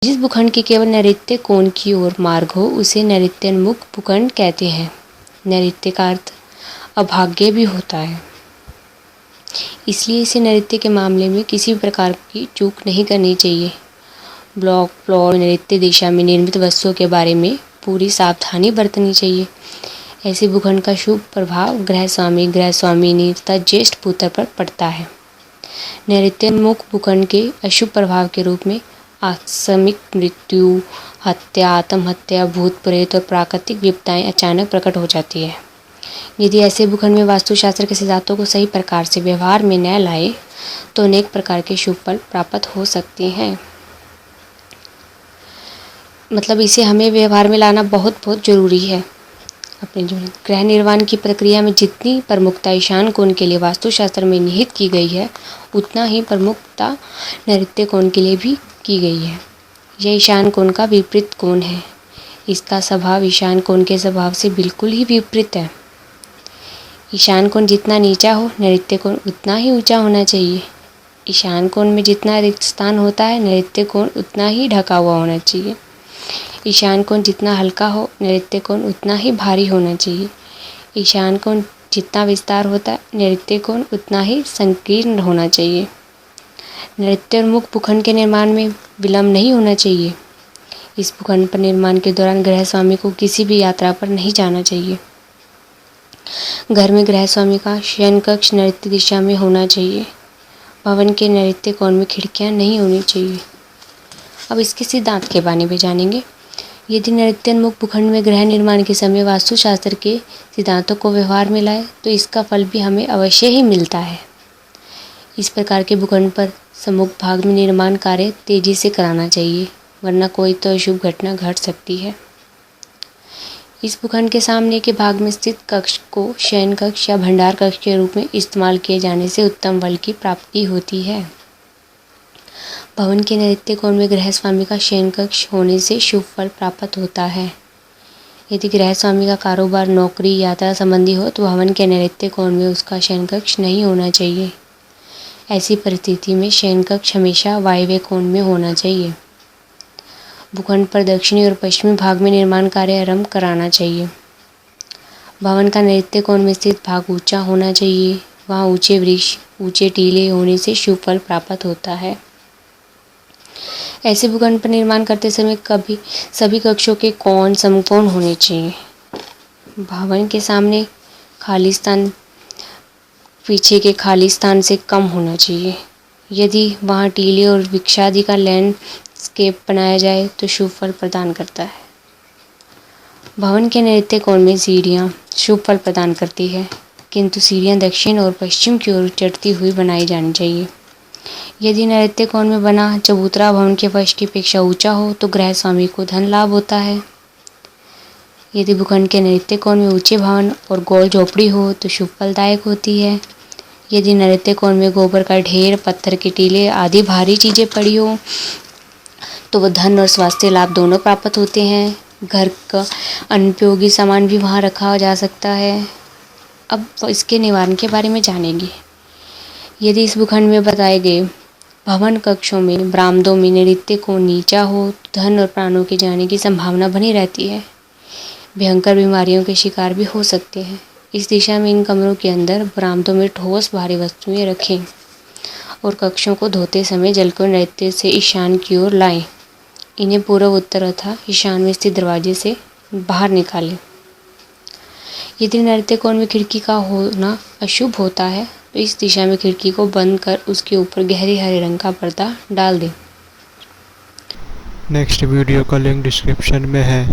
जिस भूखंड के केवल नैऋत्य कोण की ओर मार्ग हो उसे नैऋत्योन्मुख भूखंड कहते हैं। नैऋत्य का अर्थ अभाग्य भी होता है, इसलिए इसे नैऋत्य के मामले में किसी भी प्रकार की चूक नहीं करनी चाहिए। ब्लॉक प्लॉट नैऋत्य दिशा में निर्मित वस्तुओं के बारे में पूरी सावधानी बरतनी चाहिए। ऐसे भूखंड का शुभ प्रभाव गृह स्वामिनी तथा ज्येष्ठ पुत्र पर पड़ता है। नैऋत्योन्मुख भूखंड के अशुभ प्रभाव के रूप में आकस्मिक मृत्यु, हत्या, आत्महत्या, भूत प्रेत और प्राकृतिक विपदाएं अचानक प्रकट हो जाती है। यदि ऐसे भूखंड में वास्तुशास्त्र के सिद्धांतों को सही प्रकार से व्यवहार में न लाए तो अनेक प्रकार के शुभ फल प्राप्त हो सकते हैं। मतलब इसे हमें व्यवहार में लाना बहुत जरूरी है अपने जीवन। गृह निर्माण की प्रक्रिया में जितनी प्रमुखता ईशान कोण के लिए वास्तुशास्त्र में निहित की गई है, उतना ही प्रमुखता नैऋत्य कोण के लिए भी की गई है। यह ईशान कोण का विपरीत कोण है। इसका स्वभाव ईशान कोण के स्वभाव से बिल्कुल ही विपरीत है। ईशान कोण जितना नीचा हो, नैऋत्य कोण उतना ही ऊंचा होना चाहिए। ईशान कोण में जितना रिक्त स्थान होता है, नैऋत्य कोण उतना ही ढका हुआ होना चाहिए। ईशान कोण जितना हल्का हो, नैऋत्य कोण उतना ही भारी होना चाहिए। ईशान कोण जितना विस्तार होता है, नैऋत्य कोण उतना ही संकीर्ण होना चाहिए। नैऋत्योन्मुख भूखंड के निर्माण में विलंब नहीं होना चाहिए। इस भूखंड पर निर्माण के दौरान गृह स्वामी को किसी भी यात्रा पर नहीं जाना चाहिए। घर में गृह स्वामी का शयन कक्ष नैऋत्य दिशा में होना चाहिए। भवन के नैऋत्य कोण में खिड़कियां नहीं होनी चाहिए। अब इसके सिद्धांत के बारे में जानेंगे। यदि नैऋत्योन्मुख भूखंड में गृह निर्माण के समय वास्तुशास्त्र के सिद्धांतों को व्यवहार में लाए तो इसका फल भी हमें अवश्य ही मिलता है। इस प्रकार के भूखंड पर सम्मुख भाग में निर्माण कार्य तेजी से कराना चाहिए, वरना कोई तो अशुभ घटना घट सकती है। इस भूखंड के सामने के भाग में स्थित कक्ष को शयन कक्ष या भंडार कक्ष के रूप में इस्तेमाल किए जाने से उत्तम बल की प्राप्ति होती है। भवन के नैऋत्य कोण में गृह स्वामी का शयन कक्ष होने से शुभ फल प्राप्त होता है। यदि गृह स्वामी का कारोबार, नौकरी, यात्रा संबंधी हो तो भवन के नैऋत्य कोण में उसका शयन कक्ष नहीं होना चाहिए। ऐसी परिस्थिति में शयन कक्ष हमेशा वायव्य कोण में होना चाहिए। भूखंड पर दक्षिणी और पश्चिमी भाग में निर्माण कार्य आरंभ कराना चाहिए। भवन का नैऋत्य कोण में स्थित भाग ऊंचा होना चाहिए। वहाँ ऊंचे वृक्ष, ऊंचे टीले होने से शुभ फल प्राप्त होता है। ऐसे भूखंड पर निर्माण करते समय कभी सभी कक्षों के कोण समकोण होने चाहिए। भवन के सामने खाली स्थान पीछे के खाली स्थान से कम होना चाहिए। यदि वहाँ टीले और वृक्षादि का लैंडस्केप बनाया जाए तो शुभ फल प्रदान करता है। भवन के नैऋत्य कोण में सीढ़ियाँ शुभ फल प्रदान करती है, किंतु सीढ़ियाँ दक्षिण और पश्चिम की ओर चढ़ती हुई बनाई जानी चाहिए। यदि नैऋत्य कोण में बना चबूतरा भवन के फर्श की अपेक्षा ऊंचा हो तो गृह स्वामी को धन लाभ होता है। यदि भूखंड के नैऋत्य कोण में ऊंचे भवन और गोल झोपड़ी हो तो शुभ फलदायक होती है। यदि नैऋत्य कोण में गोबर का ढेर, पत्थर के टीले आदि भारी चीजें पड़ी हो तो वह धन और स्वास्थ्य लाभ दोनों प्राप्त होते हैं। घर का अनुपयोगी सामान भी वहाँ रखा जा सकता है। अब इसके निवारण के बारे में जानेंगे। यदि इस भूखंड में बताए गए भवन कक्षों में बरामदों में नैऋत्य कोण नीचा हो तो धन और प्राणों के जाने की संभावना बनी रहती है। भयंकर बीमारियों के शिकार भी हो सकते हैं। इस दिशा में इन कमरों के अंदर बरामदों में ठोस भारी वस्तुएं रखें और कक्षों को धोते समय जल को नैऋत्य से ईशान की ओर लाएं। इन्हें पूर्व, उत्तर तथा ईशान में स्थित दरवाजे से बाहर निकालें। यदि नैऋत्य कोण में खिड़की का होना अशुभ होता है तो इस दिशा में खिड़की को बंद कर उसके ऊपर गहरे हरे रंग का पर्दा डाल दें। नेक्स्ट वीडियो का लिंक डिस्क्रिप्शन में है।